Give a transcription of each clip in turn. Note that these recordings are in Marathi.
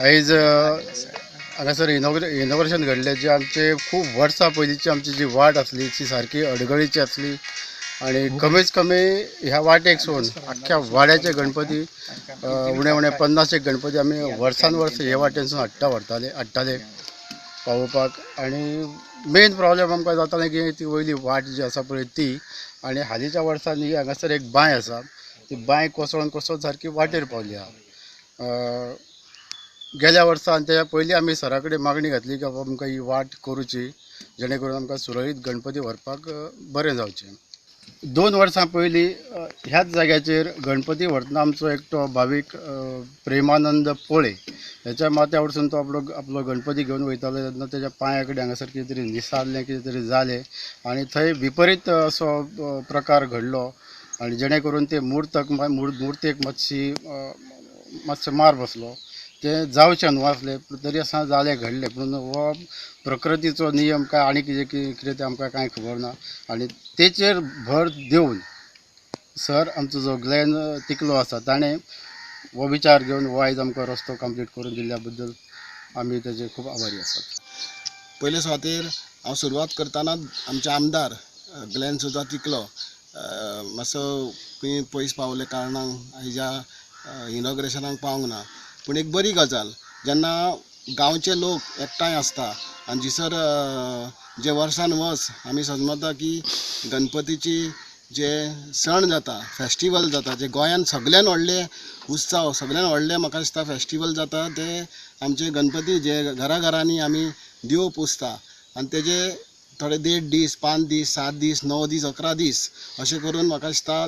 आयज हांगासर इनॉग्रेशन घडलें जे आमचे खूब वर्सां पयलींची आमची जी वाट आसली ती सारकी अडगळीची आसली आणि कमीच कमी ह्या वाटेक सोडून आख्ख्या वाड्याचे गणपती उणे उणे 50 एक गणपती आमी वर्सान वर्स हे वाटेनसून हाडटाले पावोवपाक. आणि मेन प्रॉब्लेम आमकां जातालें की ती वयली वाट जी आसा पळय ती, आनी हालींच्या वर्सांनी हांगासर एक बांय आसा, ती बांय कोसळून सारकी वाटेर पावली आहा. गेल्या वर्सा आनी तेच्या पयलीं आमी सरा कडेन मागणी घातली की बाबा आमकां ही वाट करूची, जेणे करून आमकां सुरळीत गणपती व्हरपाक बरें जावचें. 2 वर्सां पयलीं ह्याच जाग्याचेर गणपती व्हरतना आमचो एकटो भावीक प्रेमानंद पोळे ह्याच्या माथ्या वरसून तो आपलो गणपती घेवन वयतालो तेन्ना तेच्या पांया कडेन हांगासर कितें तरी निसारलें, कितें तरी जालें आनी थंय विपरीत असो प्रकार घडलो आनी जेणे करून ते मुर्तेक मातसो मार बसलो. ते जावचें न्हू आसलें, तरी आसतना जालें, घडलें. पूण हो प्रकृतीचो नियम काय आनी कितें तें आमकां कांय खबर ना. आनी तेचेर भर दिवन सर आमचो जो ग्लेन तिकलो आसा ताणें हो विचार घेवन हो आयज आमकां रस्तो कंप्लीट करून दिल्ल्या बद्दल आमी तेजे खूब आभारी आसात. पयले सुवातेर हांव सुरवात करतना आमचे आमदार ग्लेन सुद्दां तिकलो मातसो पयस पावले कारणान हेज्या इनॉग्रेशनाक पावूंक ना. पूण एक बरी गजाल जेन्ना गांवचे लोक एकठांय आसता आनी जिसर जे वर्सान वर्स आमी समजता की गणपतीची जे सण जाता, फेस्टिवल जाता, जे गोंयान सगळ्यान व्हडले उत्सव, सगळ्यान व्हडले म्हाका दिसता फेस्टिवल जाता ते आमचे गणपती, जे घरांनी आमी देव पुजता आनी तेजे थोडे 1.5 दीस, 5 दीस, 7 दीस, 9 दीस, 11 दीस अशें करून म्हाका दिसता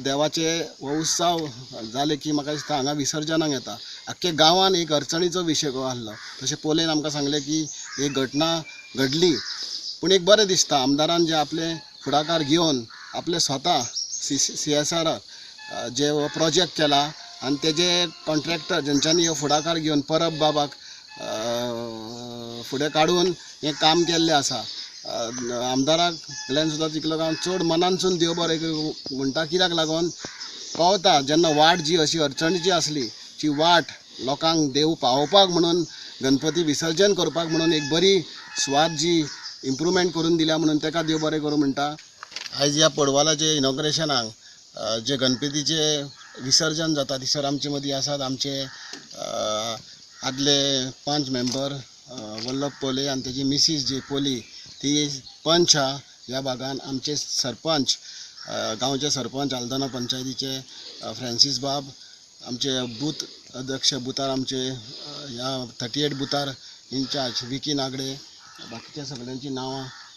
देवाचे हो उत्सव जाले की म्हाका दिसता हांगा विसर्जनाक येता. आख्खे गांवान एक अडचणीचो विशय गो आहलो. तशें पोलेन आमकां सांगलें की एक घटना घडली, पूण एक बरें दिसता आमदारान जे आपले फुडाकार घेवन आपले स्वता CSR जे हो प्रोजेक्ट केला आनी तेजे कॉन्ट्रॅक्टर जेंच्यांनी हो फुडाकार घेवन परब बाबाक फुडें काडून हें काम केल्लें आसा. आमदाराक ग्लेन सुद्दां तिकलो हांव चड मनानसून देव बरें करूं म्हणटा, कित्याक लागून कळटा जेन्ना वाट जी अशी अडचणीची आसली ती वाट लोकांक देव पावोवपाक म्हणून गणपती विसर्जन करपाक म्हणून एक बरी सुवात जी इम्प्रूवमेंट करून दिल्या म्हणून ताका देव बरें करूं म्हणटा. आयज ह्या पडवळाचे इनॉग्रेशनाक जे गणपतीचे विसर्जन जाता दिसर आमचे मदीं आसात आमचे आदले पंच मेंबर वल्लभ पोले आनी तेजी मिसीस जी पोली ती पंच हा ह्या भागान. आमचे सरपंच गांवचे सरपंच आल्दोना पंचायतीचे फ्रांसीस बाब, आमचे बूथ अध्यक्ष बुथार आमचे ह्या 38 बुथार इंचार्ज विकी नागडे, बाकीच्या सगळ्यांची नांवां